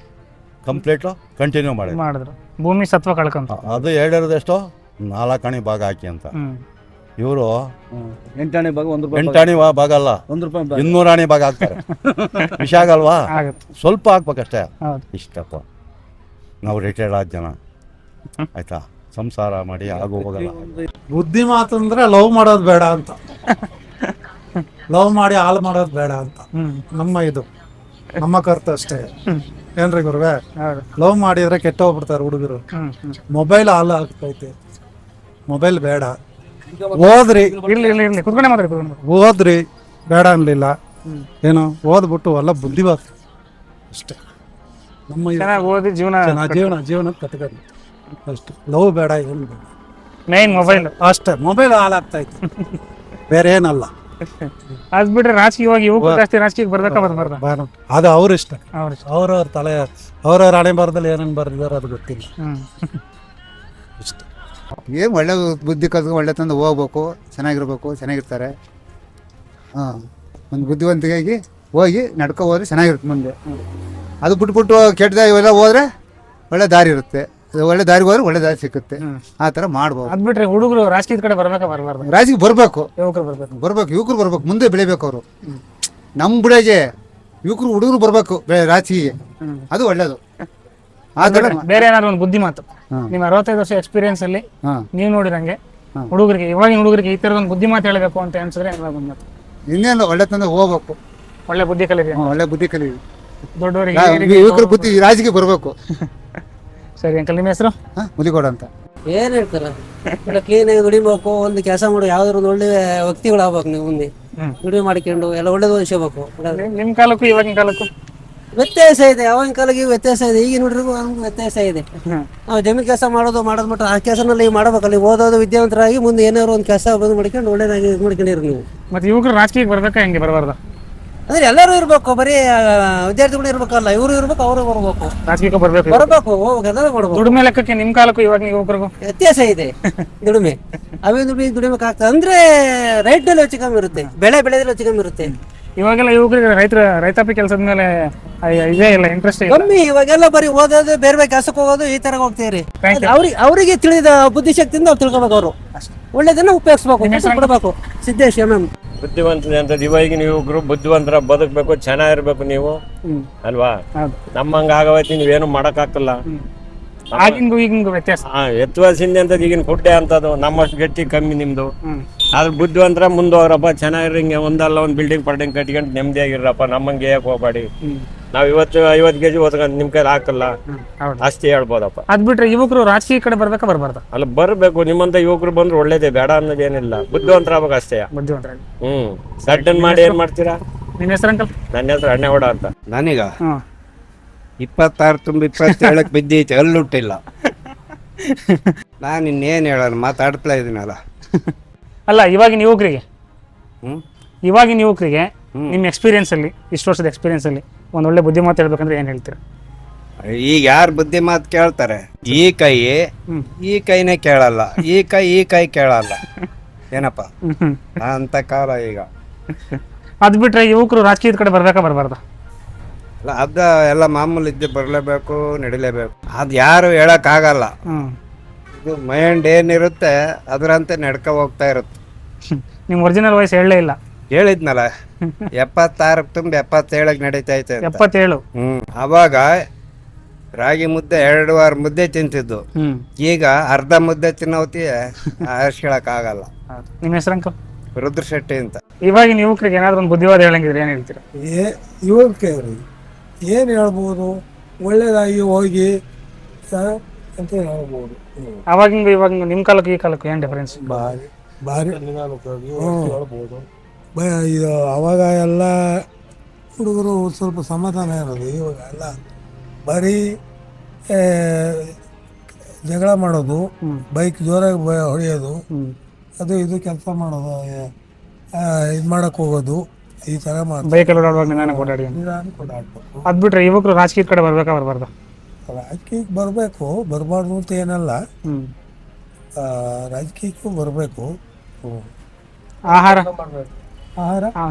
ಕಂಪ್ಲೀಟು ಕಂಟಿನ್ಯೂ ಮಾಡಿದ್ರು. ಭೂಮಿ ಸತ್ವ ಕಳ್ಕೊಂತ. ಅದು ಹೇಳಿರೋದೆಷ್ಟೋ 4 ಭಾಗ ಹಾಕಿ ಅಂತ. ಇವರು ಎಂಟಾಣಿ ಭಾಗ 1 ರೂಪಾಯಿ ಎಂಟಾಣಿ ಭಾಗ ಅಲ್ಲ, 1 ರೂಪಾಯಿ ಭಾಗ. 200 ಆಣಿ ಭಾಗ ಹಾಕ್ತಾರೆ. ವಿಷ ಆಗಲ್ವಾ? ಆಗುತ್ತೆ. ಸ್ವಲ್ಪ ಹಾಕ್ಬೇಕಷ್ಟೇ. ಹೌದು. ಇಷ್ಟಪ್ಪ, ನಾವು ರಿಟೈರ್ಡ್ ಆದ ಜನ ಆಯ್ತಾ, ಸಂಸಾರ ಮಾಡಿ ಆಗು ಹೋಗಲ್ಲ. ಬುದ್ಧಿ ಮಾತಂದ್ರೆ ಲವ್ ಮಾಡೋದು ಬೇಡ ಅಂತ, ಲವ್ ಮಾಡಿ ಹಾಳು ಮಾಡೋದು ಬೇಡ ಅಂತ ನಮ್ಮ ಕರ್ತ ಅಷ್ಟೇ. ಏನ್ರಿ ಗುರುವೆ, ಲವ್ ಮಾಡಿದ್ರೆ ಕೆಟ್ಟ ಹೋಗ್ಬಿಡ್ತಾರೆ ಹುಡುಗರು. ಮೊಬೈಲ್ ಹಾಳು ಆಗ್ತೈತೆ, ಮೊಬೈಲ್ ಬೇಡ. ಓದ್ರಿ ಓದ್ರಿ ಬೇಡ ಅನ್ಲಿಲ್ಲ, ಏನೋ ಓದ್ಬಿಟ್ಟು ಎಲ್ಲ ಬುದ್ಧಿವಾದ ಅಷ್ಟೇ. ನಮ್ಮ ಓದಿ ಜೀವನ ಕಟ್ಕೊಂಡು ಅಷ್ಟೇ. ಲವ್ ಬೇಡ, ಏನು ಬೇಡ, ಮೇನ್ ಮೊಬೈಲ್ ಅಷ್ಟೇ. ಮೊಬೈಲ್ ಹಾಳಾಗ್ತೈತೆ, ಬೇರೆ ಏನಲ್ಲ. ಅದ್ ಬಿಟ್ರೆ ರಾಜಕೀಯವಾಗಿ ಯುವಕರು ಜಾಸ್ತಿ ರಾಜಕೀಯಕ್ಕೆ ಬರ್ಬೇಕಾ ಬರ್ಬಾರ್ದ? ಅದು ಅವ್ರ ಇಷ್ಟ, ಅವ್ರವ್ರ ತಲೆ, ಅವ್ರವ್ರ ಹಣೆ ಬರದಲ್ಲಿ ಏನೇನು ಬರ್ದಿದಾರೋ ಅದು ಗೊತ್ತಿಲ್ಲ. ಇಷ್ಟ ಏನು ಒಳ್ಳೆ ಬುದ್ಧಿ ಕಲ್ತ್ಕೊಂಡು ಒಳ್ಳೆ ತಂದು ಹೋಗ್ಬೇಕು, ಚೆನ್ನಾಗಿರ್ಬೇಕು, ಚೆನ್ನಾಗಿರ್ತಾರೆ. ಹಾಂ, ಒಂದು ಬುದ್ಧಿವಂತಿಗಾಗಿ ಹೋಗಿ ನಡ್ಕೊ ಹೋದ್ರೆ ಚೆನ್ನಾಗಿರುತ್ತೆ ಮುಂದೆ. ಅದು ಬಿಟ್ಬಿಟ್ಟು ಕೆಟ್ಟದ ಇವೆಲ್ಲ ಹೋದ್ರೆ ಒಳ್ಳೆ ದಾರಿ ಇರುತ್ತೆ, ಒಳ್ಳೆ ದಾರಿಗೆ ಹೋದ್ರೆ ಒಳ್ಳೆ ದಾರಿ ಸಿಕ್ಕುತ್ತೆ. ಆ ಥರ ಮಾಡ್ಬೋದು. ಅದ್ ಬಿಟ್ರೆ ಹುಡುಗರು ರಾಜಕೀಯದ ಕಡೆ ಬರ್ಬೇಕಾ ಬರ್ಬಾರ್ದು? ರಾಜಕೀಯ ಬರಬೇಕು, ಯುವಕರು ಬರ್ಬೇಕು, ಯುವಕರು ಬರ್ಬೇಕು, ಮುಂದೆ ಬೆಳಿಬೇಕು ಅವರು. ನಮ್ಮ ಬುಡಗೆ ಹುಡುಗರು ಬರಬೇಕು ರಾಜಕೀಯ, ಅದು ಒಳ್ಳೇದು. ಆ ಥರ ಬೇರೆ ಏನಾದ್ರು ಒಂದು ಬುದ್ಧಿ ಮಾತು ನಿಮ್ಮ 65 ವರ್ಷ ಎಕ್ಸ್ಪೀರಿಯನ್ಸ್ ಅಲ್ಲಿ ನೀವು ನೋಡಿರಂಗೆ ಹುಡುಗರಿಗೆ, ಇವಾಗಿನ ಹುಡುಗರಿಗೆ ಈ ತರದ ಒಂದು ಬುದ್ಧಿ ಮಾತು ಹೇಳಬೇಕು ಅಂತ ಅನ್ಸಿದ್ರೆ ಇನ್ನೇನು ಒಳ್ಳೆ ತಂದೆ ಹೋಗ್ಬೇಕು, ಒಳ್ಳೆ ಬುದ್ಧಿ ಕಲಿರಿ, ಒಳ್ಳೆ ಬುದ್ಧಿ ಕಲಿ. ದೊಡ್ಡವರಿಗೆ ಯುವಕರ ಬುದ್ಧಿ ರಾಜಕೀಯ ಬರಬೇಕು. ಸರಿ ಅಂಕಲ್, ನಿಮ್ಮ ಹೆಸರು? ಮುಲಿಗೋಡ ಅಂತ. ಏನ್ ಹೇಳ್ತಾರ, ಕ್ಲೀನ್ ಆಗಿ ದುಡಿಬೇಕು, ಒಂದು ಕೆಲಸ ಮಾಡೋ ಯಾವ್ದಾದ್ರು ಒಂದು ಒಳ್ಳೆ ವ್ಯಕ್ತಿಗಳು ಆಗ್ಬೇಕು. ನೀವು ಮುಂದೆ ದುಡಿಮೆ ಮಾಡ್ಕೊಂಡು ಎಲ್ಲ ಒಳ್ಳೇದು ಅನ್ಸ್ಕೋಬೇಕು. ನಿಮ್ ಕಾಲಕ್ಕೂ ಇವಾಗಿನ ಕಾಲಕ್ಕೂ ವ್ಯತ್ಯಾಸ ಇದೆ, ಯಾವಾಗಿನ ಕಾಲಕ್ಕೆ ವ್ಯತ್ಯಾಸ ಇದೆ, ಈಗಿನ ಹುಡುಗರಿಗೂ ವ್ಯತ್ಯಾಸ ಇದೆ. ನಾವು ಜಮೀನ್ ಕೆಲಸ ಮಾಡೋದು ಮಟ್ಟ ಆ ಕೆಲಸನಲ್ಲಿ ಮಾಡ್ಬೇಕು. ಅಲ್ಲಿ ಓದೋದು ವಿದ್ಯಾವಂತರಾಗಿ ಮುಂದೆ ಏನಾದ್ರು ಒಂದು ಕೆಲಸ ಬಂದು ಮಾಡ್ಕೊಂಡು ಒಳ್ಳೇದಾಗಿ ಇದು ಮಾಡ್ಕೊಂಡಿರಿ ನೀವು. ಮತ್ತೆ ಯುವಕರು ರಾಜಕೀಯಕ್ಕೆ ಬರ್ಬೇಕಾ, ಹೆಂಗೆ ಬರಬಾರ್ದ? ಅಂದ್ರೆ ಎಲ್ಲರೂ ಇರ್ಬೇಕು, ಬರೀ ವಿದ್ಯಾರ್ಥಿಗಳು ಇರ್ಬೇಕಲ್ಲ, ಇವರು ಇರ್ಬೇಕು, ಅವರು ಬರ್ಬೇಕು, ರಾಜಕೀಯಕ್ಕೆ ಬರ್ಬೇಕು, ಹೋಗ್ಬೇಕು, ಎಲ್ಲ ಮಾಡ್ಬೇಕು. ದುಡಿಮೆ ಲೆಕ್ಕಕ್ಕೆ ನಿಮ್ ಕಾಲಕ್ಕೂ ಇವಾಗ ಯುವಕರಿಗೂ ವ್ಯತ್ಯಾಸ ಇದೆ. ದುಡಿಮೆ ಅವೇ ದುಡಿಬೇಕಾಗ್ತದೆ ಅಂದ್ರೆ ರೈಟ್ ನಲ್ಲಿ ಹೆಚ್ಚು ಕಮ್ಮಿ ಇರುತ್ತೆ, ಬೆಳೆದಲ್ಲಿ ಹೆಚ್ಚು ಕಮ್ಮಿ ಇರುತ್ತೆ. ಇವಾಗೆಲ್ಲ ಯುವಕರಿಗೆ ರೈತಾಪಿ ಕೆಲಸದ ಮೇಲೆ ಇದೇ ಇಲ್ಲ, ಇಂಟ್ರೆಸ್ಟ್ ಕಮ್ಮಿ. ಇವಾಗೆಲ್ಲ ಬರೀ ಓದೋದು, ಬೇರೆ ಬೇರೆ ಕೆಲಸಕ್ಕೆ ಹೋಗೋದು, ಈ ತರ ಹೋಗ್ತೀರಿ. ಅವರಿಗೆ ತಿಳಿದ ಬುದ್ಧಿಶಕ್ತಿಯಿಂದ ಅವ್ರು ತಿಳ್ಕೊಬೇಕು, ಅವರು ಒಳ್ಳೇದನ್ನ ಉಪಯೋಗಿಸ್ಬೇಕು, ಕೊಡಬೇಕು. ಸಿದ್ದೇಶ್ MM ಬುದ್ಧಿವಂತ ಅಂತ ಇವಾಗಿನ ಯುವಕರು ಬುದ್ಧಿವಂತರ ಬದುಕಬೇಕು, ಚೆನ್ನಾಗಿರ್ಬೇಕು ನೀವು ಅಲ್ವಾ? ನಮ್ಮಂಗ ಆಗವೈತಿ ನೀವೇನು ಮಾಡಕ್ಕಾಗಲ್ಲ. ಆಗಿಂಗು ಈಗಿಂಗು ವ್ಯತ್ಯಾಸ. ಎತ್ತುವಸಿಂದ ಅಂತ ಈಗಿನ ಕುಡ್ಡೆ ಅಂತದ್ದು, ನಮ್ಮಷ್ಟು ಗಟ್ಟಿ ಕಮ್ಮಿ ನಿಮ್ದು. ಆದ್ರೆ ಬುದ್ಧಿವಂತರ ಮುಂದೋಗ್ರಪ್ಪ, ಚೆನ್ನಾಗಿರಿ. ಹಿಂಗೆ ಒಂದಲ್ಲ ಒಂದು ಬಿಲ್ಡಿಂಗ್ ಪಲ್ಡಿಂಗ್ ಕಟ್ಕೊಂಡು ನೆಮ್ಮದಿಯಾಗಿರಪ್ಪ, ನಮ್ಮಂಗೆ ಹೇಳಕ್ ಹೋಗ್ಬೇಡಿ. ನಾವ್ 50 ಕೆಜಿ ಓದ್ಕೊಂಡು ನಿಮ್ ಕೈಲಿ ಹಾಕಲ್ಲ, ಅಷ್ಟೇ ಹೇಳ್ಬೋದಪ್ಪ. ಅದ್ ಬಿಟ್ರೆ ಯುವಕರು ರಾಜಕೀಯ ಕಡೆ ಬರ್ಬೇಕಾ ಬರ್ಬಾರ್ದ? ಅಲ್ಲ, ಬರ್ಬೇಕು. ನಿಮ್ಮಂತ ಯುವಕರು ಬಂದ್ರೆ ಒಳ್ಳೇದೇ, ಬೇಡ ಅನ್ನೋದೇನಿಲ್ಲ. ಬುದ್ಧಿವಂತರ ಆಗ್ಬೇಕು ಅಷ್ಟೇ. ಸಡ್ಡನ್ ಮಾಡಿ ಏನ್ ಮಾಡ್ತೀರಾ? ನಿಮ್ಮ ಹೆಸರು ಅಂಕಲ್? ನನ್ನ ಹೆಸರು ಅಣ್ಣೇಗೌಡ ಅಂತ. ನನಗ 26 ತುಂಬ 27 ಬಿದ್ದೈತೆ, ಅಲ್ಲುಟ್ಟಿಲ್ಲ. ನಾನು ಇನ್ನೇನು ಹೇಳೋಣ, ಮಾತಾಡ್ತಾ ಇದ್ದೀನಲ್ಲ. ಅಲ್ಲ, ಇವಾಗಿನ ಯುವಕರಿಗೆ ನಿಮ್ಮ ಎಕ್ಸ್ಪೀರಿಯನ್ಸ್ ಅಲ್ಲಿ, ಇಷ್ಟು ವರ್ಷದ ಎಕ್ಸ್ಪೀರಿಯನ್ಸ್ ಅಲ್ಲಿ ಒಂದ್ ಒಳ್ಳೆ ಬುದ್ಧಿ ಮಾತು ಹೇಳ್ಬೇಕಂದ್ರೆ ಏನ್ ಹೇಳ್ತೀರಾ? ಈಗ ಯಾರು ಬುದ್ಧಿ ಮಾತು ಕೇಳ್ತಾರೆ? ಈ ಕೈನೇ ಕೇಳಲ್ಲ, ಈ ಕೈ ಕೇಳಲ್ಲ. ಏನಪ್ಪ ಅಂತ ಕಾಲ ಈಗ. ಅದ್ ಬಿಟ್ರೆ ಯುವಕರು ರಾಜಕೀಯದ ಕಡೆ ಬರ್ಬೇಕಾ ಬರ್ಬಾರ್ದ? ಅಲ್ಲ, ಅದ ಎಲ್ಲ ಮಾಮೂಲಿ ಇದ್ದೆ, ಬರಲೇಬೇಕು, ನಡಿಲೇಬೇಕು. ಅದು ಯಾರು ಹೇಳಕ್ ಆಗಲ್ಲ. ಇದು ಮೈಂಡ್ ಏನಿರುತ್ತೆ ಅದರಂತೆ ನಡ್ಕ ಹೋಗ್ತಾ ಇರುತ್ತೆ. ನಿಮ್ ಒರಿಜಿನಲ್ ವಾಯ್ಸ್ ಹೇಳಲೇ ಇಲ್ಲ. ಹೇಳಿದ್ನಲ್ಲ, 76 ತುಂಬ 77 ನಡೀತಾ ಐತೆ. 77. ಅವಾಗ ರಾಗಿ ಮುದ್ದೆ 2 ವಾರ ಮುದ್ದೆ ತಿಂತಿದ್ದು, ಈಗ ಅರ್ಧ ಮುದ್ದೆ ತಿನ್ನೋತಿ ಆರಿಸ್ಕೊಳಕ್ ಆಗಲ್ಲ. ನಿಮ್ಮ ಹೆಸರು ಅಂಕಲ್? ರುದ್ರ ಶೆಟ್ಟಿ ಅಂತ. ಇವಾಗಿನ ಯುವಕರಿಗೆ ಏನಾದ್ರು ಒಂದು ಬುದ್ಧಿವಾದ ಹೇಳಂಗಿದ್ರೆ ಏನ್ ಹೇಳ್ತೀರಾ? ಯುವಕರಿಗೆ ಏನ್ ಹೇಳ್ಬೋದು, ಒಳ್ಳೇದಾಗಿ ಹೋಗಿ ಅಂತ ಹೇಳ್ಬೋದು. ಅವಾಗಿಂಗ ಇವಾಗ ನಿಮ್ ಕಾಲಕ್ಕೆ ಈ ಕಾಲಕ್ಕೆ ಏನ್ ಡಿಫರೆನ್ಸ್? ಭಾರಿ ಹೇಳ್ಬೋದು. ಇದು ಅವಾಗ ಎಲ್ಲ ಹುಡುಗರು ಸ್ವಲ್ಪ ಸಮಾಧಾನ ಇರೋದು, ಇವಾಗ ಎಲ್ಲ ಬರೀ ಜಗಳ ಮಾಡೋದು, ಬೈಕ್ ಜೋರಾಗಿ ಹೊಡೆಯೋದು, ಅದು ಇದು ಕೆಲಸ ಮಾಡೋದು, ಇದು ಮಾಡಕ್ ಹೋಗೋದು, ಈ ತರ ಬೈಕಲ್ಲಿ ಓಡಾಡಿ. ಅದ್ ಬಿಟ್ರೆ ಯುವಕರು ರಾಜಕೀಯದ ಕಡೆ ಬರ್ಬೇಕಾ ಬರ್ಬಾರ್ದ? ರಾಜಕೀಯಕ್ಕೆ ಬರಬೇಕು, ಬರಬಾರ್ದು ಅಂತ ಏನಲ್ಲ, ರಾಜಕೀಯಕ್ಕೂ ಬರಬೇಕು. ಆಹಾರ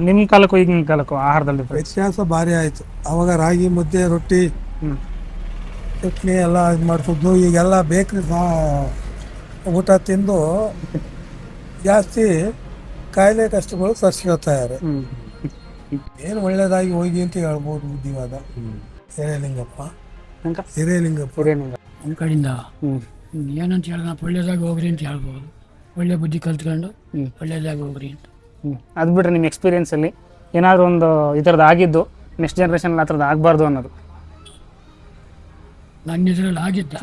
ನಿಮ್ ಕಾಲಕ್ಕೂ ಈಗಿನ ಕಾಲಕ್ಕೂ ಆಹಾರದಲ್ಲಿ ವ್ಯತ್ಯಾಸ ಭಾರಿ ಆಯ್ತು. ಅವಾಗ ರಾಗಿ ಮುದ್ದೆ, ರೊಟ್ಟಿ, ಚಟ್ನಿ ಎಲ್ಲ ಇದು ಮಾಡ್ತಿದ್ದು. ಈಗೆಲ್ಲ ಬೇಕ್ರಿ ಊಟ ತಿಂದು ಜಾಸ್ತಿ ಕಾಯಿಲೆ ಕಷ್ಟಗಳು ತರಿಸ್ಕೊಳ್ತಾ ಇದ್ದಾರೆ. ಏನು ಒಳ್ಳೇದಾಗಿ ಹೋಗಿ ಅಂತ ಹೇಳ್ಬೋದು ಬುದ್ಧಿವಾದ. ಹಿರೇಲಿಂಗಪ್ಪ ನಮ್ಮ ಕಡೆಯಿಂದ ಏನಂತ ಹೇಳಿದ ಒಳ್ಳೇದಾಗಿ ಹೋಗ್ರಿ ಅಂತ ಹೇಳ್ಬೋದು. ಒಳ್ಳೆ ಬುದ್ಧಿ ಕಲ್ತ್ಕೊಂಡು ಒಳ್ಳೇದಾಗಿ ಹೋಗ್ರಿ ಅಂತ. ಅದು ಬಿಟ್ಟರೆ ನಿಮ್ಮ ಎಕ್ಸ್ಪೀರಿಯೆನ್ಸಲ್ಲಿ ಏನಾದರೂ ಒಂದು ಈ ಥರದ್ದು ಆಗಿದ್ದು ನೆಕ್ಸ್ಟ್ ಜನ್ರೇಷನ್ ಆ ಥರದ್ದು ಆಗಬಾರ್ದು ಅನ್ನೋದು ನನ್ನ ಇದ್ರಲ್ಲಿ ಆಗಿದ್ದ.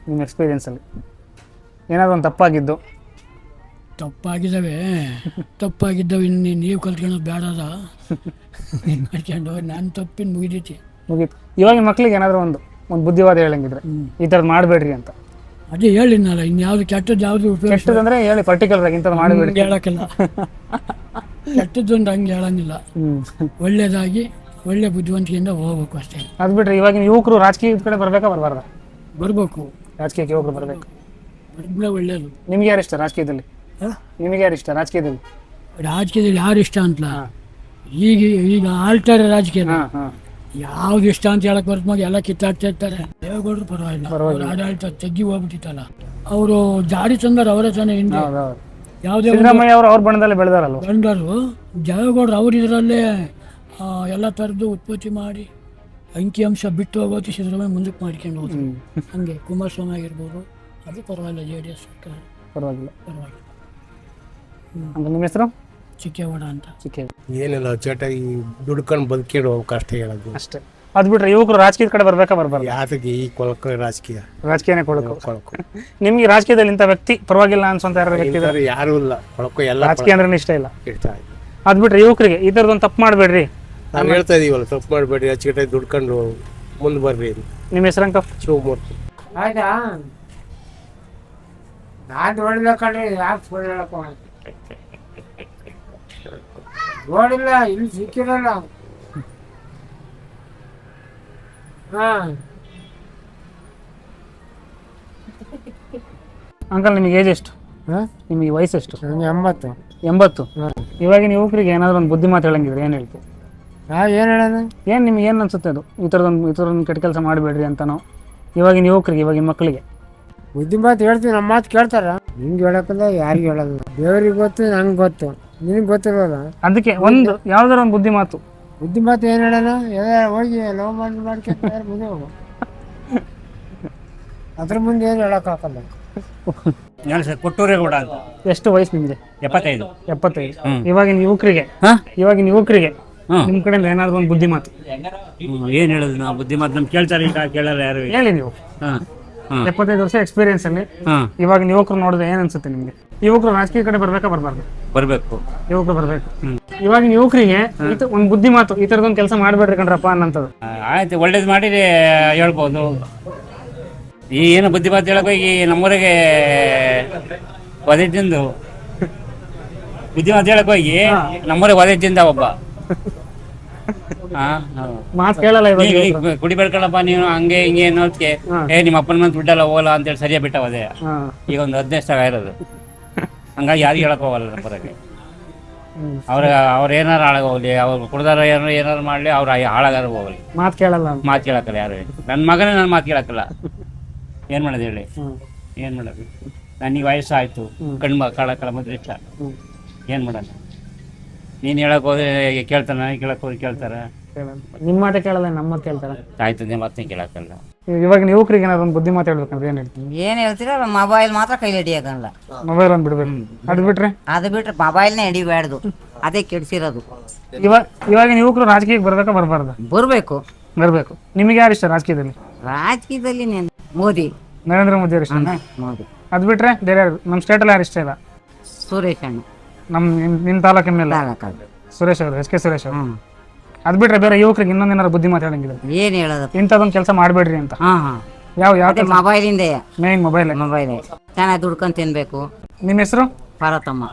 ನಿಮ್ಮ ಎಕ್ಸ್ಪೀರಿಯೆನ್ಸಲ್ಲಿ ಏನಾದರೂ ಒಂದು ತಪ್ಪಾಗಿದ್ದು? ತಪ್ಪಾಗಿದ್ದವು ಇನ್ನು ನೀವು ಕಲ್ತ್ಕೊಳ್ಳೋದು ಬೇಡದ ಮಾಡ್ಕೊಂಡು ನಾನು ತಪ್ಪಿನ ಮುಗಿದೈತಿ. ಮುಗೀತು. ಇವಾಗ ಮಕ್ಳಿಗೆ ಏನಾದರೂ ಒಂದು ಬುದ್ಧಿವಾದ ಹೇಳಂಗಿದ್ರೆ ಈ ಥರದ್ದು ಮಾಡಬೇಡ್ರಿ ಅಂತ. ಅದೇ ಹೇಳಿದ್ನಲ್ಲ, ಇನ್ಯಾವುದು ಕೆಟ್ಟದ್ದು ಯಾವುದು ಕೆಟ್ಟದಂದ್ರೆ ಹೇಳಿ ಪರ್ಟಿಕ್ಯುಲರ್ ಆಗಿ ಇಂಥದ್ದು ಮಾಡಬೇಡಿ ಹೇಳಕ್ಕಿಲ್ಲ. ಕೆಟ್ಟದ್ದು ಅಂತ ಹಂಗೆ ಹೇಳಂಗಿಲ್ಲ. ಒಳ್ಳೇದಾಗಿ ಒಳ್ಳೆ ಬುದ್ಧಿವಂತಿಕೆಯಿಂದ ಹೋಗ್ಬೇಕು ಅಷ್ಟೇ. ಅದು ಬಿಟ್ರೆ ಇವಾಗಿನ ಯುವಕರು ರಾಜಕೀಯದ ಕಡೆ ಬರಬೇಕಾ ಬರಬಾರ್ದ? ಬರ್ಬೇಕು. ರಾಜಕೀಯಕ್ಕೆ ಯುವಕರು ಬರಬೇಕು. ಒಳ್ಳೇದು. ನಿಮ್ಗೆ ಯಾರು ಇಷ್ಟ ರಾಜಕೀಯದಲ್ಲಿ? ನಿಮಗೆ ಯಾರು ಇಷ್ಟ ರಾಜಕೀಯದಲ್ಲಿ? ರಾಜಕೀಯದಲ್ಲಿ ಯಾರು ಇಷ್ಟ ಅಂತಲ್ಲ, ಈಗ ಆಳ್ತಾರೆ ರಾಜಕೀಯ. ಯಾವ್ದು ಇಷ್ಟ ಅಂತ ಹೇಳಕ್ ಬರ್ತಮಾಗ ಎಲ್ಲ ಕಿತ್ತಾಡ್ತಾ ಇರ್ತಾರೆ. ದೇವೇಗೌಡರು ಪರವಾಗಿಲ್ಲ, ಆಡಳಿತ ತೆಗ್ಗಿ ಹೋಗ್ಬಿಟ್ಟಿತ್ತಲ್ಲ. ಅವರು ಜಾರಿ ತಂದಾರ ಅವರೇ ತಾನೇ ಹಿಂದೆ. ಯಾವುದೇ ಸಿದ್ದರಾಮಯ್ಯ ಅವರು ಅವ್ರ ಬಣ್ಣದಲ್ಲಿ ಬೆಳೆದಾರಲ್ಲ ಬಂದರು. ದೇವೇಗೌಡರು ಅವ್ರ ಇದರಲ್ಲೇ ಎಲ್ಲ ಥರದ್ದು ಉತ್ಪತ್ತಿ ಮಾಡಿ ಅಂಕಿಅಂಶ ಬಿಟ್ಟು ಹೋಗೋದು ಸಿದ್ದರಾಮಯ್ಯ ಮುಂದಕ್ಕೆ ಮಾಡ್ಕೊಂಡು ಹೋದ್ರು. ಹಂಗೆ ಕುಮಾರಸ್ವಾಮಿ ಆಗಿರ್ಬೋದು, ಅದು ಪರವಾಗಿಲ್ಲ. JDS ಸರ್ಕಾರ ಪರವಾಗಿಲ್ಲ. ನಿಮ್ಮ ಹೆಸರು? ಚಿಕ್ಕೇಗೌಡ ಅಂತ. ಏನಿಲ್ಲ, ಚೇಟಾಗಿ ದುಡ್ಕೊಂಡು ಬದುಕಿಡೋ ಕಷ್ಟ ಹೇಳೋದು ಅಷ್ಟೇ. ಅದು ಬಿಟ್ರೆ ಯುವಕರು ರಾಜಕೀಯದ ಕಡೆ ಬರ್ಬೇಕಾ ಬರಬಾರ್ದು? ಯಾತಕ್ಕೆ ಈ ಕೊಳಕ ರಾಜಕೀಯನೇ ಕೊಳಕು. ನಿಮ್ಗೆ ರಾಜಕೀಯದಲ್ಲಿ ಇಂಥ ವ್ಯಕ್ತಿ ಪರವಾಗಿಲ್ಲ ಅನ್ಸೋಂತ ಯಾರು ವ್ಯಕ್ತಿ ಇದ್ದಾರೆ? ಯಾರು ಇಲ್ಲ, ಕೊಳಕು ಎಲ್ಲ ರಾಜಕೀಯ ಅಂದ್ರೆ ಇಷ್ಟ ಇಲ್ಲ. ಇಷ್ಟ. ಅದು ಬಿಟ್ರೆ ಯುವಕರಿಗೆ ಈ ಥರದೊಂದು ತಪ್ಪು ಮಾಡಬೇಡ್ರಿ ನಾವು ಹೇಳ್ತಾ ಇದೀವಲ್ಲ, ತಪ್ಪು ಮಾಡಬೇಡಿ, ಅಚ್ಚುಕಟ್ಟಾಗಿ ದುಡ್ಕೊಂಡು ಮುಂದೆ ಬರ್ರಿ. ನಿಮ್ಮ ಹೆಸರಂಕ? ಶಿವಮೂರ್ತಿ. ಆಯ್ತಾ ನಾನು ನೋಡಿಲ್ಲ ಕಣ್ರಿ, ಯಾಕೆ ಸುಳ್ಳು ಹೇಳಪ್ಪ ನೋಡಿಲ್ಲ, ಇಲ್ಲಿ ಸಿಕ್ಕಿರಲ್ಲ. ಅಂಕಲ್ ನಿಮಗೆ ಏಜ್ ಎಷ್ಟು? ನಿಮಗೆ ವಯಸ್ಸು ಎಷ್ಟು? 80. 80. ಇವಾಗಿನ ಯುವಕರಿಗೆ ಏನಾದ್ರು ಒಂದು ಬುದ್ಧಿ ಮಾತು ಹೇಳಂಗಿದ್ರೆ ಏನು ಹೇಳ್ತೀವಿ? ಏನು ಹೇಳೋಣ? ಏನು ನಿಮ್ಗೆ ಏನು ಅನ್ಸುತ್ತೆ ಅದು ಈ ಥರದೊಂದು ಕೆಟ್ಟ ಕೆಲಸ ಮಾಡಬೇಡ್ರಿ ಅಂತ ನಾವು ಇವಾಗಿನ ಯುವಕರಿಗೆ, ಇವಾಗಿನ ಮಕ್ಕಳಿಗೆ ಬುದ್ಧಿ ಮಾತು ಹೇಳ್ತೀವಿ. ನಮ್ಮ ಮಾತು ಕೇಳ್ತಾರ? ನಿಂಗೆ ಹೇಳಕ್ಕಲ್ಲ, ಯಾರಿಗೆ ಹೇಳಲ್ಲ. ದೇವ್ರಿಗೆ ಗೊತ್ತು, ನಂಗೆ ಗೊತ್ತು, ನಿನಗೆ ಗೊತ್ತಿರೋಲ್ಲ. ಅದಕ್ಕೆ ಒಂದು ಯಾವ್ದಾರ ಒಂದು ಬುದ್ಧಿ ಮಾತು ಏನು ಹೇಳೋಣ? ಹೋಗಿ ಲವ್ ಮಾಡ್ಕೊಂತ ಮುಂದೆ ಹೋಗು. ಅದ್ರ ಮುಂದೆ ಏನು ಹೇಳಕ್ಕಾಗಲ್ಲ. ಸರ್ ಕೊಟ್ಟೂರೇಗೌಡ ಅಂತ. ಎಷ್ಟು ವಯಸ್ಸು ನಿಮಗೆ? 75. 75. ಇವಾಗಿನ ಯುವಕರಿಗೆ ನಿಮ್ಮ ಕಡೆಯಿಂದ ಏನಾದ್ರು ಒಂದು ಬುದ್ಧಿ ಮಾತು ಏನು ಹೇಳೋದು ನಾವು? ಬುದ್ಧಿ ಮಾತು ನಮ್ಗೆ ಕೇಳ್ತಾರೆ, ಈಗ ಕೇಳಲ್ಲ ಯಾರು. ಹೇಳಿ ನೀವು. 75 ವರ್ಷ ಎಕ್ಸ್ಪೀರಿಯನ್ಸ್ ಅಲ್ಲಿ ಇವಾಗಿನ ಯುವಕರು ನೋಡಿದ್ರೆ ಏನ್ ಅನ್ಸುತ್ತೆ ನಿಮ್ಗೆ? ಯುವಕರು ರಾಜಕೀಯ ಕಡೆ ಬರ್ಬೇಕಾ ಬರಬಾರ್ದು? ಬರಬೇಕು. ಯುವಕರು ಬರ್ಬೇಕು. ಇವಾಗಿನ ಯುವಕರಿಗೆ ಒಂದು ಬುದ್ಧಿ ಮಾತು, ಈ ತರದೊಂದು ಕೆಲಸ ಮಾಡ್ಬೇಡ್ರಿ ಕಣ್ರಪ್ಪ ಅನ್ನಂಥದ್ದು. ಆಯ್ತು, ಒಳ್ಳೇದು ಮಾಡಿ ಹೇಳ್ಬೋದು. ಈ ಏನು ಬುದ್ಧಿ ಮಾತು ಹೇಳಕ್ ಹೋಗಿ ನಮ್ಮೂರಿಗೆ ಒದೆ ತಿಂದು ಬುದ್ಧಿ ಮಾತು ಹೇಳಕ್ ಹೋಗಿ ನಮ್ಮೂರಿಗೆ ಒದೆ ತಿಂದ ಒಬ್ಬ. ಮಾತು ಕೇಳಲ್ಲ. ಕುಡಿ ಬೆಳ್ಕೊಳಪ್ಪ ನೀನು ಹಂಗೆ ಹಿಂಗೆ ಅನ್ನೋದಕ್ಕೆ ನಿಮ್ಮ ಅಪ್ಪನ ಮನೆ ದುಡ್ಡೆಲ್ಲ ಹೋಗಲ್ಲ ಅಂತೇಳಿ ಸರಿಯಾಗಿ ಬಿಟ್ಟ ಹೋದೆ. ಈಗ ಒಂದು 15 ಸಾವಿರ ಇರೋದು. ಹಂಗಾಗಿ ಯಾರಿಗೆ ಹೇಳಕ್ ಹೋಗಲ್ಲ ನಮ್ಮೂರಿಗೆ. ಅವ್ರ ಏನಾರು ಹಾಳಾಗೋಗ್ಲಿ, ಅವ್ರು ಕುಡ್ದಾರ ಏನಾರು ಮಾಡ್ಲಿ, ಅವ್ರ ಹಾಳಾಗಾರ ಹೋಗ್ಲಿ, ಮಾತು ಕೇಳಲ್ಲ. ಮಾತು ಕೇಳಕ್ಕಲ್ಲ ಯಾರು. ನನ್ನ ಮಗನೇ ನಾನು ಮಾತು ಕೇಳಕ್ಕಲ್ಲ. ಏನ್ ಮಾಡೋದು ಹೇಳಿ? ಏನ್ ಮಾಡೋದು? ನನಗೆ ವಯಸ್ಸಾಯ್ತು, ಕಣ್ಮ ಕಾಳಕ್ಕಲ್ಲ, ಮದುವೆ ಇಷ್ಟ. ಏನ್ ಮಾಡೋಣ? ನೀನ್ ಹೇಳಕ್ ಹೋದ್ರೆ ಕೇಳ್ತಾನ, ಕೇಳಕ್ ಹೋದ್ರೆ ಕೇಳ್ತಾರ? ನಿಮ್ಮ ಮಾತೇ ಕೇಳಲ್ಲ, ನಮ್ಮ ಮಾತು ಕೇಳ್ತಾರ. ಆಯ್ತು, ನಿಮ್ಮ ಮಾತೇ ಕೇಳಕ್ಕಲ್ಲ. ಇವಾಗಿನ ಯುವಕರಿಗೆ ಏನಾದ್ರು ಒಂದು ಬುದ್ಧಿ ಮಾತು ಹೇಳ್ಬೇಕಂದ್ರೆ ಏನ್ ಹೇಳ್ತೀವಿ? ಏನ್ ಹೇಳ್ತೀರ? ಮೊಬೈಲ್ ಮಾತ್ರ ಕೈಲಿ ಹಿಡಿಯೋಕಲ್ಲ. ಮೊಬೈಲ್ ಒಂದು ಬಿಡ್ಬೇಕು. ಅದು ಬಿಟ್ರೆ ಮೊಬೈಲ್ನೇ ಹಿಡಿಬಾರ್ದು, ಅದೇ ಕೆಡ್ಸಿರೋದು. ಇವಾಗಿನ ಯುವಕರು ರಾಜಕೀಯಕ್ಕೆ ಬರ್ಬೇಕಾ ಬರಬಾರ್ದು? ಬರ್ಬೇಕು. ನಿಮಗೆ ಯಾರು ಇಷ್ಟ ರಾಜಕೀಯದಲ್ಲಿ? ರಾಜಕೀಯದಲ್ಲಿ ಮೋದಿ, ನರೇಂದ್ರ ಮೋದಿ ಅವ್ರು ಇಷ್ಟ. ಮೋದಿ. ಅದು ಬಿಟ್ರೆ ಬೇರೆ ಯಾರು ನಮ್ಮ ಸ್ಟೇಟಲ್ಲಿ ಯಾರು ಇಷ್ಟ ಇಲ್ಲ? ಸುರೇಶ್ ಅಣ್ಣ, ನಿಮ್ಮ ತಾಲೂಕಿನ ಮೇಲೆ ಸುರೇಶ್ ಅವರು, SK ಸುರೇಶ್ ಅವರು. ಅದು ಬಿಟ್ರೆ ಬೇರೆ ಯುವಕರಿಗೆ ಇನ್ನೊಂದೇನಾದ್ರು ಬುದ್ಧಿ ಮಾತು ಹೇಳಂಗಿಲ್ಲ? ಏನ್ ಹೇಳೋದು? ಇಂಥದೊಂದು ಕೆಲಸ ಮಾಡಬೇಡ್ರಿ ಅಂತ. ಯಾವ ಮೊಬೈಲಿಂದ ಮೇನ್ ಮೊಬೈಲ್ ಚೆನ್ನಾಗಿ ದುಡ್ಕೊಂಡು ತಿನ್ಬೇಕು. ನಿಮ್ಮ ಹೆಸರು? ಪಾರ್ವತಮ್ಮ.